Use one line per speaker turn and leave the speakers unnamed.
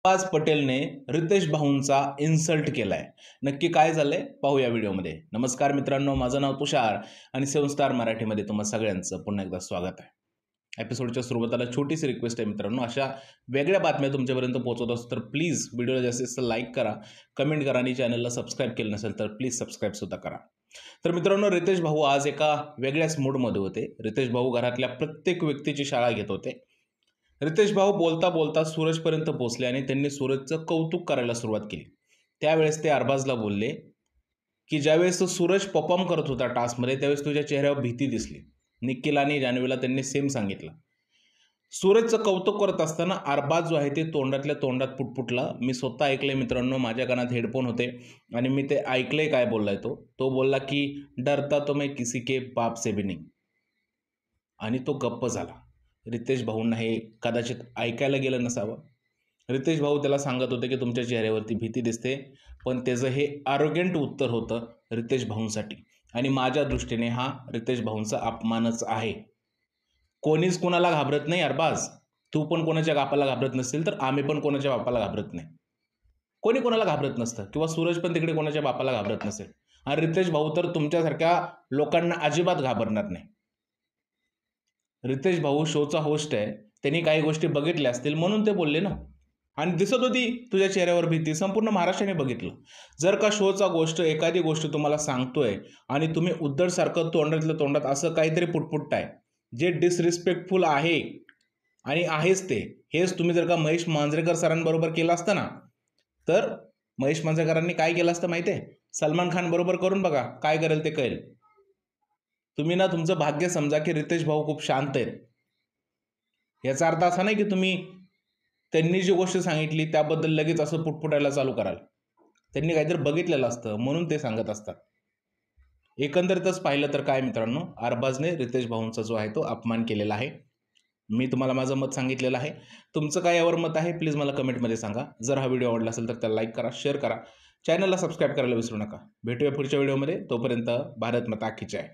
Arbaaz पटेलने Riteish भाऊंचा insult केलाय. नक्की काय झालंय पाहूया व्हिडिओमध्ये. नमस्कार मित्रांनो, माझं नाव तुषार आणि 7 स्टार मराठीमध्ये तुम्हा सगळ्यांचं पुन्हा एकदा स्वागत आहे. एपिसोडच्या सुरुवातीला छोटीशी रिक्वेस्ट आहे मित्रांनो, अशा वेगळ्या बातम्या तुमच्यापर्यंत पोहोचवत असतो तर प्लीज व्हिडिओला जास्तीत जास्त लाईक करा, कमेंट करा आणि चॅनलला सबस्क्राईब केलं नसेल तर प्लीज सबस्क्राईबसुद्धा करा. तर मित्रांनो, रितेश भाऊ आज एका वेगळ्याच मूडमध्ये होते. रितेश भाऊ घरातल्या प्रत्येक व्यक्तीची शाळा घेत होते. रितेश भाऊ बोलता बोलता सूरजपर्यंत पोहोचले आणि त्यांनी सूरजचं कौतुक करायला सुरुवात केली. त्यावेळेस ते अरबाजला बोलले की ज्यावेळेस सूरज परफॉर्म करत होता टास्कमध्ये त्यावेळेस तुझ्या चेहऱ्यावर भीती दिसली. निखिल आणि जान्हवीला त्यांनी सेम सांगितलं. सूरजचं कौतुक करत असताना अरबाज जो आहे ते तोंडातल्या तोंडात पुटपुटला. मी स्वतः ऐकलंय मित्रांनो, माझ्या कानात हेडफोन होते आणि मी ते ऐकलंय काय बोललाय तो बोलला की डरता तो मैं किसी के बाप से भी नहीं, आणि तो गप्प झाला. रितेश भाऊंना हे कदाचित ऐकायला गेलं नसावं. रितेश भाऊ त्याला सांगत होते की तुमच्या चेहऱ्यावरती भीती दिसते, पण त्याचं हे आरोग्यंट उत्तर होतं रितेश भाऊंसाठी, आणि माझ्या दृष्टीने हा रितेश भाऊंचा अपमानच आहे. कोणीच कोणाला घाबरत नाही अरबाज. तू पण कोणाच्या बापाला घाबरत नसेल तर आम्ही पण कोणाच्या बापाला घाबरत नाही. कोणी कोणाला घाबरत नसतं, किंवा सूरज पण तिकडे कोणाच्या बापाला घाबरत नसेल, आणि रितेश भाऊ तर तुमच्यासारख्या लोकांना अजिबात घाबरणार नाही. रितेश भाऊ शोचा होस्ट आहे, त्यांनी काही गोष्टी बघितल्या असतील म्हणून ते बोलले ना, आणि दिसत होती तुझ्या चेहऱ्यावर भीती, संपूर्ण महाराष्ट्राने बघितलं. जर का शोचा गोष्ट एखादी गोष्ट तुम्हाला सांगतोय आणि तुम्ही उद्धडसारखं तोंडातल्या तोंडात असं काहीतरी पुटपुटताय जे डिसरिस्पेक्टफुल आहे आणि आहेच ते, हेच तुम्ही जर का महेश मांजरेकर सरांबरोबर केलं असतं ना, तर महेश मांजरेकरांनी काय केलं असतं माहिती आहे? सलमान खान बरोबर करून बघा, काय करेल ते कळेल. तुम्ही ना तुमचं भाग्य समजा की रितेश भाऊ खूप शांत आहेत. याचा अर्थ असा नाही की तुम्ही त्यांनी जी गोष्ट सांगितली त्याबद्दल लगेच असं पुटपुटायला चालू कराल. त्यांनी काहीतरी बघितलेलं असतं म्हणून ते सांगत असतात. एकंदरीतच पाहिलं तर काय मित्रांनो, अरबाजने रितेश भाऊंचा जो आहे तो अपमान केलेला आहे. मी तुम्हाला माझं मत सांगितलेलं आहे. तुमचं काय यावर मत आहे प्लीज मला कमेंटमध्ये सांगा. जर हा व्हिडिओ आवडला असेल तर त्याला लाईक करा, शेअर करा, चॅनलला सबस्क्राईब करायला विसरू नका. भेटूया पुढच्या व्हिडिओमध्ये. तोपर्यंत भारत माता की जय.